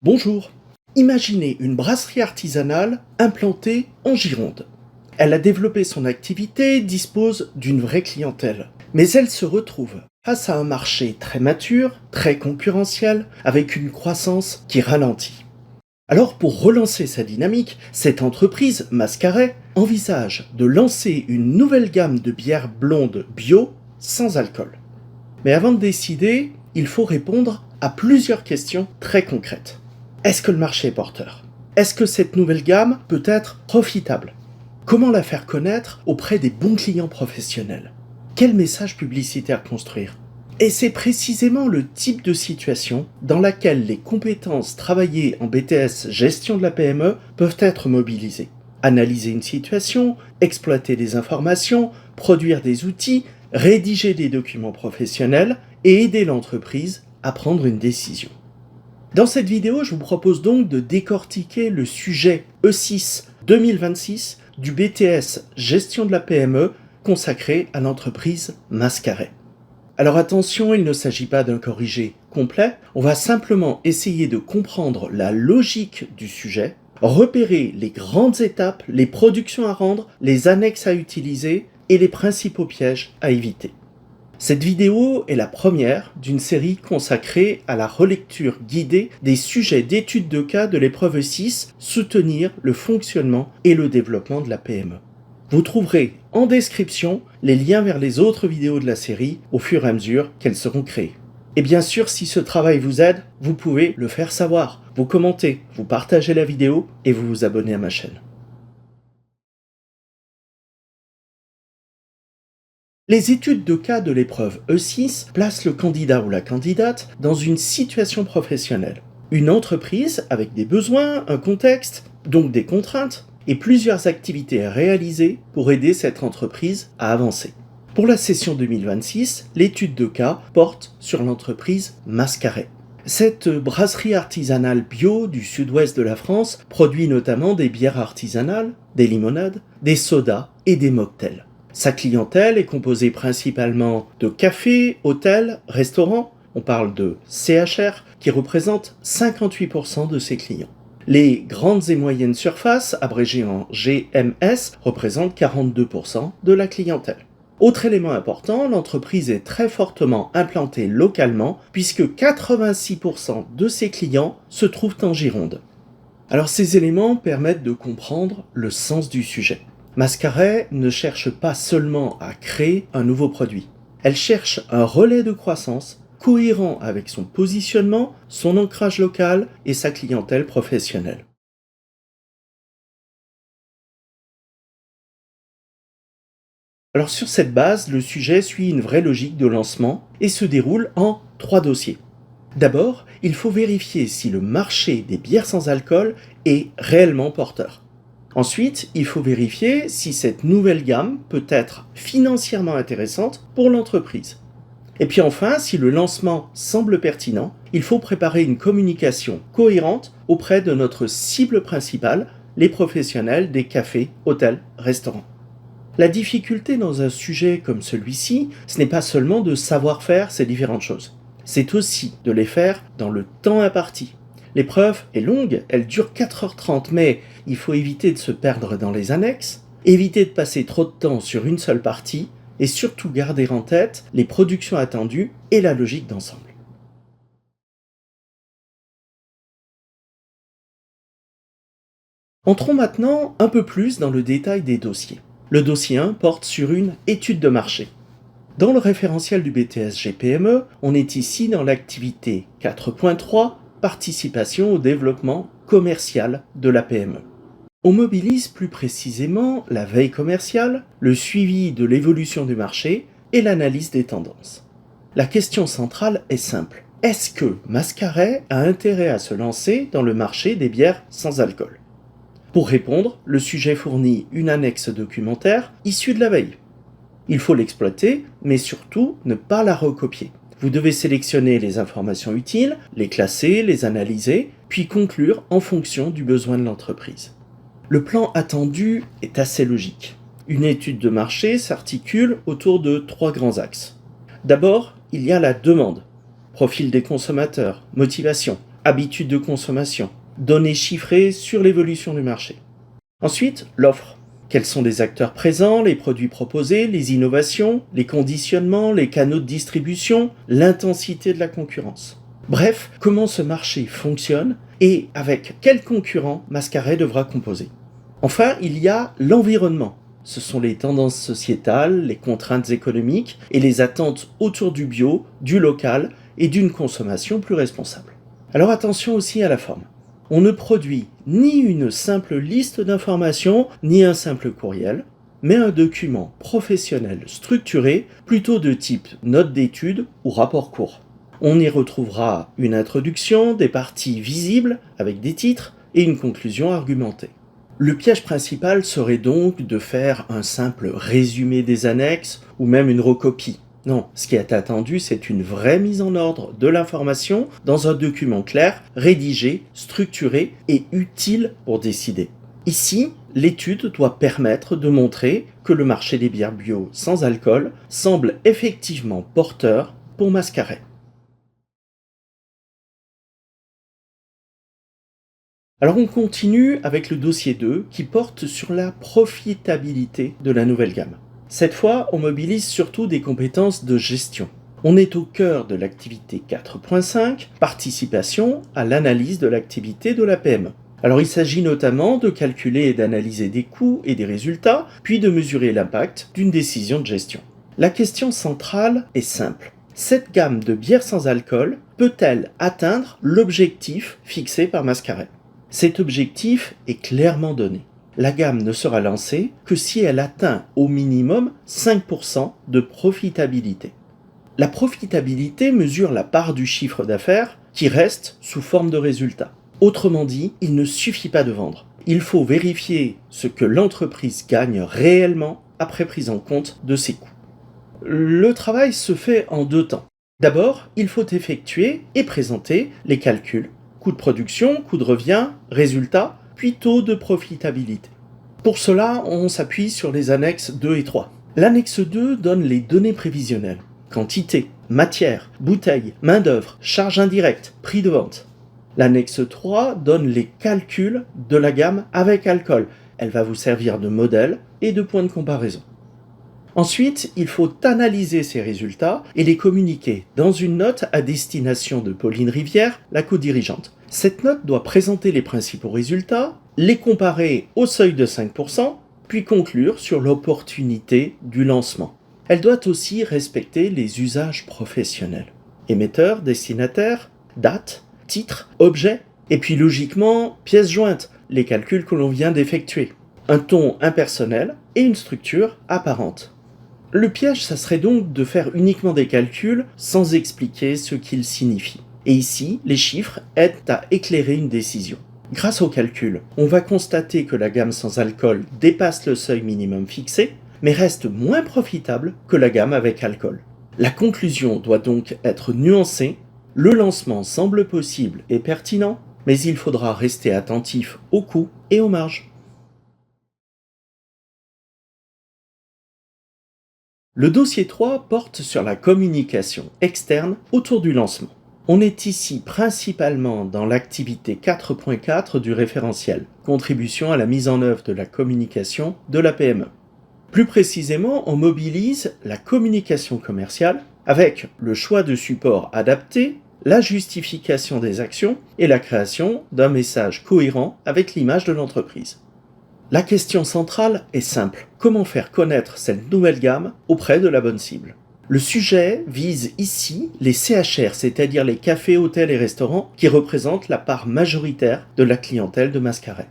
Bonjour. Imaginez une brasserie artisanale implantée en Gironde. Elle a développé son activité, dispose d'une vraie clientèle. Mais elle se retrouve face à un marché très mature, très concurrentiel, avec une croissance qui ralentit. Alors pour relancer sa dynamique, cette entreprise, Mascaret, envisage de lancer une nouvelle gamme de bières blondes bio sans alcool. Mais avant de décider, il faut répondre à plusieurs questions très concrètes. Est-ce que le marché est porteur? Est-ce que cette nouvelle gamme peut être profitable? Comment la faire connaître auprès des bons clients professionnels? Quel message publicitaire construire? Et c'est précisément le type de situation dans laquelle les compétences travaillées en BTS Gestion de la PME peuvent être mobilisées. Analyser une situation, exploiter des informations, produire des outils, rédiger des documents professionnels et aider l'entreprise à prendre une décision. Dans cette vidéo, je vous propose donc de décortiquer le sujet E6 2026 du BTS Gestion de la PME consacré à l'entreprise Mascaret. Alors attention, il ne s'agit pas d'un corrigé complet, on va simplement essayer de comprendre la logique du sujet, repérer les grandes étapes, les productions à rendre, les annexes à utiliser et les principaux pièges à éviter. Cette vidéo est la première d'une série consacrée à la relecture guidée des sujets d'études de cas de l'épreuve 6, soutenir le fonctionnement et le développement de la PME. Vous trouverez en description les liens vers les autres vidéos de la série au fur et à mesure qu'elles seront créées. Et bien sûr, si ce travail vous aide, vous pouvez le faire savoir, vous commentez, vous partagez la vidéo et vous vous abonnez à ma chaîne. Les études de cas de l'épreuve E6 placent le candidat ou la candidate dans une situation professionnelle. Une entreprise avec des besoins, un contexte, donc des contraintes, et plusieurs activités à réaliser pour aider cette entreprise à avancer. Pour la session 2026, l'étude de cas porte sur l'entreprise Mascaret. Cette brasserie artisanale bio du sud-ouest de la France produit notamment des bières artisanales, des limonades, des sodas et des mocktails. Sa clientèle est composée principalement de cafés, hôtels, restaurants. On parle de CHR qui représente 58% de ses clients. Les grandes et moyennes surfaces, abrégées en GMS, représentent 42% de la clientèle. Autre élément important, l'entreprise est très fortement implantée localement puisque 86% de ses clients se trouvent en Gironde. Alors ces éléments permettent de comprendre le sens du sujet. Mascaret ne cherche pas seulement à créer un nouveau produit. Elle cherche un relais de croissance cohérent avec son positionnement, son ancrage local et sa clientèle professionnelle. Alors sur cette base, le sujet suit une vraie logique de lancement et se déroule en 3 dossiers. D'abord, il faut vérifier si le marché des bières sans alcool est réellement porteur. Ensuite, il faut vérifier si cette nouvelle gamme peut être financièrement intéressante pour l'entreprise. Et puis enfin, si le lancement semble pertinent, il faut préparer une communication cohérente auprès de notre cible principale, les professionnels des cafés, hôtels, restaurants. La difficulté dans un sujet comme celui-ci, ce n'est pas seulement de savoir faire ces différentes choses. C'est aussi de les faire dans le temps imparti. L'épreuve est longue, elle dure 4h30, mais il faut éviter de se perdre dans les annexes, éviter de passer trop de temps sur une seule partie, et surtout garder en tête les productions attendues et la logique d'ensemble. Entrons maintenant un peu plus dans le détail des dossiers. Le dossier 1 porte sur une étude de marché. Dans le référentiel du BTS GPME, on est ici dans l'activité 4.3, participation au développement commercial de la PME. On mobilise plus précisément la veille commerciale, le suivi de l'évolution du marché et l'analyse des tendances. La question centrale est simple. Est-ce que Mascaret a intérêt à se lancer dans le marché des bières sans alcool? Pour répondre, le sujet fournit une annexe documentaire issue de la veille. Il faut l'exploiter, mais surtout ne pas la recopier. Vous devez sélectionner les informations utiles, les classer, les analyser, puis conclure en fonction du besoin de l'entreprise. Le plan attendu est assez logique. Une étude de marché s'articule autour de 3 grands axes. D'abord, il y a la demande. Profil des consommateurs, motivation, habitudes de consommation, données chiffrées sur l'évolution du marché. Ensuite, l'offre. Quels sont les acteurs présents, les produits proposés, les innovations, les conditionnements, les canaux de distribution, l'intensité de la concurrence. Bref, comment ce marché fonctionne et avec quels concurrents Mascaret devra composer. Enfin, il y a l'environnement. Ce sont les tendances sociétales, les contraintes économiques et les attentes autour du bio, du local et d'une consommation plus responsable. Alors attention aussi à la forme. On ne produit ni une simple liste d'informations, ni un simple courriel, mais un document professionnel structuré, plutôt de type note d'étude ou rapport court. On y retrouvera une introduction, des parties visibles avec des titres et une conclusion argumentée. Le piège principal serait donc de faire un simple résumé des annexes ou même une recopie. Non, ce qui est attendu, c'est une vraie mise en ordre de l'information dans un document clair, rédigé, structuré et utile pour décider. Ici, l'étude doit permettre de montrer que le marché des bières bio sans alcool semble effectivement porteur pour Mascaret. Alors on continue avec le dossier 2 qui porte sur la profitabilité de la nouvelle gamme. Cette fois, on mobilise surtout des compétences de gestion. On est au cœur de l'activité 4.5, participation à l'analyse de l'activité de la PME. Alors il s'agit notamment de calculer et d'analyser des coûts et des résultats, puis de mesurer l'impact d'une décision de gestion. La question centrale est simple. Cette gamme de bières sans alcool peut-elle atteindre l'objectif fixé par Mascaret ? Cet objectif est clairement donné. La gamme ne sera lancée que si elle atteint au minimum 5% de profitabilité. La profitabilité mesure la part du chiffre d'affaires qui reste sous forme de résultat. Autrement dit, il ne suffit pas de vendre. Il faut vérifier ce que l'entreprise gagne réellement après prise en compte de ses coûts. Le travail se fait en 2 temps. D'abord, il faut effectuer et présenter les calculs. Coût de production, coût de revient, résultat, puis taux de profitabilité. Pour cela, on s'appuie sur les annexes 2 et 3. L'annexe 2 donne les données prévisionnelles. Quantité, matière, bouteille, main-d'œuvre, charge indirecte, prix de vente. L'annexe 3 donne les calculs de la gamme avec alcool. Elle va vous servir de modèle et de point de comparaison. Ensuite, il faut analyser ces résultats et les communiquer dans une note à destination de Pauline Rivière, la co-dirigeante. Cette note doit présenter les principaux résultats, les comparer au seuil de 5%, puis conclure sur l'opportunité du lancement. Elle doit aussi respecter les usages professionnels. Émetteur, destinataire, date, titre, objet, et puis logiquement, pièces jointes, les calculs que l'on vient d'effectuer. Un ton impersonnel et une structure apparente. Le piège, ça serait donc de faire uniquement des calculs sans expliquer ce qu'ils signifient. Et ici, les chiffres aident à éclairer une décision. Grâce aux calculs, on va constater que la gamme sans alcool dépasse le seuil minimum fixé, mais reste moins profitable que la gamme avec alcool. La conclusion doit donc être nuancée. Le lancement semble possible et pertinent, mais il faudra rester attentif aux coûts et aux marges. Le dossier 3 porte sur la communication externe autour du lancement. On est ici principalement dans l'activité 4.4 du référentiel, contribution à la mise en œuvre de la communication de la PME. Plus précisément, on mobilise la communication commerciale avec le choix de supports adaptés, la justification des actions et la création d'un message cohérent avec l'image de l'entreprise. La question centrale est simple. Comment faire connaître cette nouvelle gamme auprès de la bonne cible ? Le sujet vise ici les CHR, c'est-à-dire les cafés, hôtels et restaurants qui représentent la part majoritaire de la clientèle de Mascaret.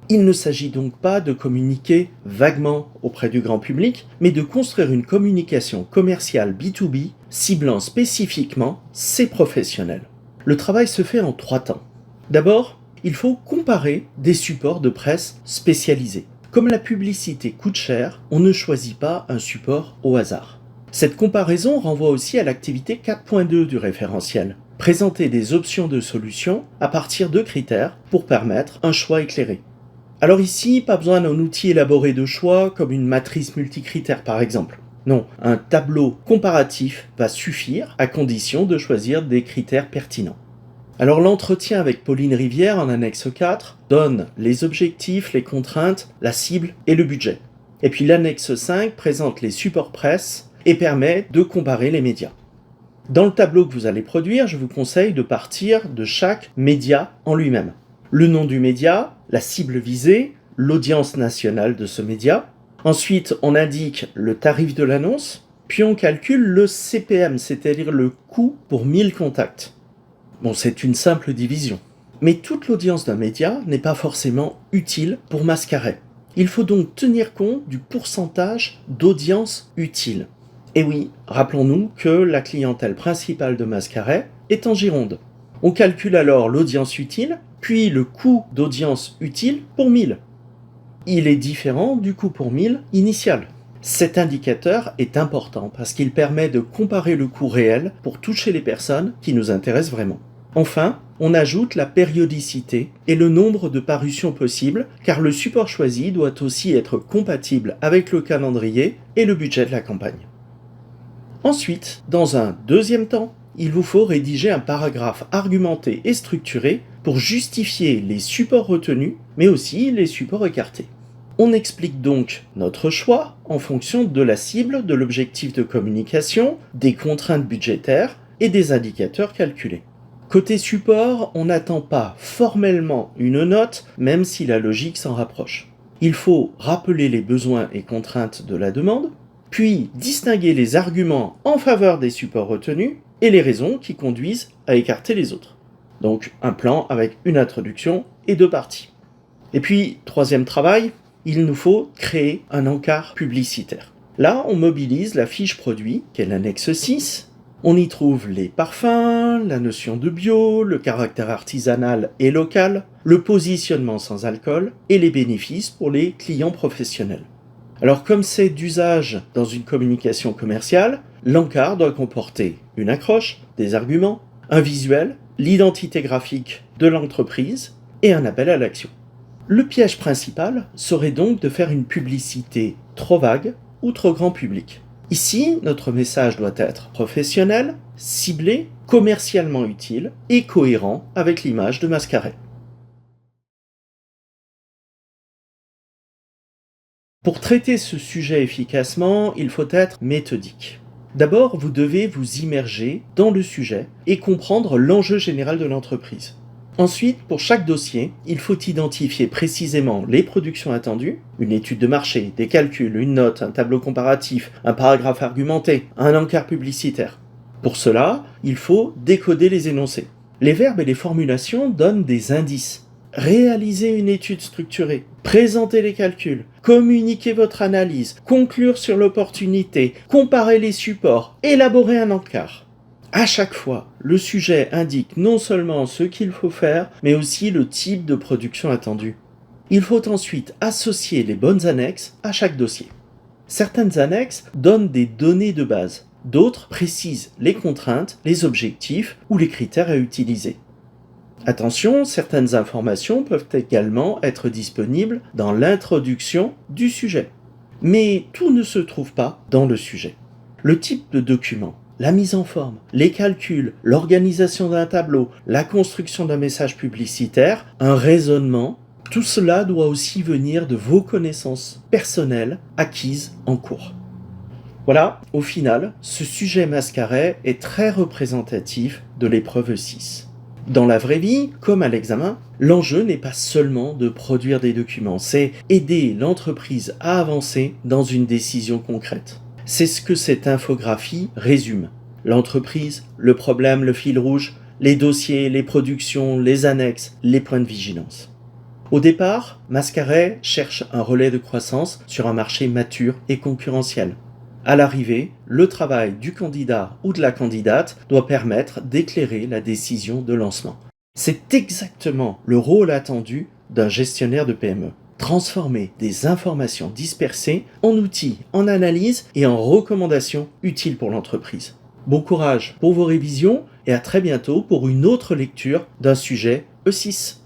Il ne s'agit donc pas de communiquer vaguement auprès du grand public, mais de construire une communication commerciale B2B ciblant spécifiquement ces professionnels. Le travail se fait en 3 temps. D'abord, il faut comparer des supports de presse spécialisés. Comme la publicité coûte cher, on ne choisit pas un support au hasard. Cette comparaison renvoie aussi à l'activité 4.2 du référentiel. Présenter des options de solutions à partir de critères pour permettre un choix éclairé. Alors ici, pas besoin d'un outil élaboré de choix comme une matrice multicritère par exemple. Non, un tableau comparatif va suffire à condition de choisir des critères pertinents. Alors l'entretien avec Pauline Rivière en annexe 4 donne les objectifs, les contraintes, la cible et le budget. Et puis l'annexe 5 présente les supports presse et permet de comparer les médias. Dans le tableau que vous allez produire, je vous conseille de partir de chaque média en lui-même. Le nom du média, la cible visée, l'audience nationale de ce média. Ensuite, on indique le tarif de l'annonce, puis on calcule le CPM, c'est-à-dire le coût pour 1000 contacts. Bon, c'est une simple division. Mais toute l'audience d'un média n'est pas forcément utile pour Mascaret. Il faut donc tenir compte du pourcentage d'audience utile. Et oui, rappelons-nous que la clientèle principale de Mascaret est en Gironde. On calcule alors l'audience utile, puis le coût d'audience utile pour 1000. Il est différent du coût pour 1000 initial. Cet indicateur est important parce qu'il permet de comparer le coût réel pour toucher les personnes qui nous intéressent vraiment. Enfin, on ajoute la périodicité et le nombre de parutions possibles, car le support choisi doit aussi être compatible avec le calendrier et le budget de la campagne. Ensuite, dans un deuxième temps, il vous faut rédiger un paragraphe argumenté et structuré pour justifier les supports retenus, mais aussi les supports écartés. On explique donc notre choix en fonction de la cible, de l'objectif de communication, des contraintes budgétaires et des indicateurs calculés. Côté support, on n'attend pas formellement une note, même si la logique s'en rapproche. Il faut rappeler les besoins et contraintes de la demande, puis distinguer les arguments en faveur des supports retenus et les raisons qui conduisent à écarter les autres. Donc un plan avec une introduction et 2 parties. Et puis, troisième travail, il nous faut créer un encart publicitaire. Là, on mobilise la fiche produit, qui est l'annexe 6. On y trouve les parfums, la notion de bio, le caractère artisanal et local, le positionnement sans alcool et les bénéfices pour les clients professionnels. Alors comme c'est d'usage dans une communication commerciale, l'encart doit comporter une accroche, des arguments, un visuel, l'identité graphique de l'entreprise et un appel à l'action. Le piège principal serait donc de faire une publicité trop vague ou trop grand public. Ici, notre message doit être professionnel, ciblé, commercialement utile et cohérent avec l'image de Mascaret. Pour traiter ce sujet efficacement, il faut être méthodique. D'abord, vous devez vous immerger dans le sujet et comprendre l'enjeu général de l'entreprise. Ensuite, pour chaque dossier, il faut identifier précisément les productions attendues, une étude de marché, des calculs, une note, un tableau comparatif, un paragraphe argumenté, un encart publicitaire. Pour cela, il faut décoder les énoncés. Les verbes et les formulations donnent des indices. Réaliser une étude structurée, présenter les calculs, communiquer votre analyse, conclure sur l'opportunité, comparer les supports, élaborer un encart. À chaque fois, le sujet indique non seulement ce qu'il faut faire, mais aussi le type de production attendue. Il faut ensuite associer les bonnes annexes à chaque dossier. Certaines annexes donnent des données de base, d'autres précisent les contraintes, les objectifs ou les critères à utiliser. Attention, certaines informations peuvent également être disponibles dans l'introduction du sujet. Mais tout ne se trouve pas dans le sujet. Le type de document, la mise en forme, les calculs, l'organisation d'un tableau, la construction d'un message publicitaire, un raisonnement, tout cela doit aussi venir de vos connaissances personnelles acquises en cours. Voilà, au final, ce sujet Mascaret est très représentatif de l'épreuve 6. Dans la vraie vie, comme à l'examen, l'enjeu n'est pas seulement de produire des documents, c'est aider l'entreprise à avancer dans une décision concrète. C'est ce que cette infographie résume. L'entreprise, le problème, le fil rouge, les dossiers, les productions, les annexes, les points de vigilance. Au départ, Mascaret cherche un relais de croissance sur un marché mature et concurrentiel. À l'arrivée, le travail du candidat ou de la candidate doit permettre d'éclairer la décision de lancement. C'est exactement le rôle attendu d'un gestionnaire de PME. Transformer des informations dispersées en outils, en analyse et en recommandations utiles pour l'entreprise. Bon courage pour vos révisions et à très bientôt pour une autre lecture d'un sujet E6.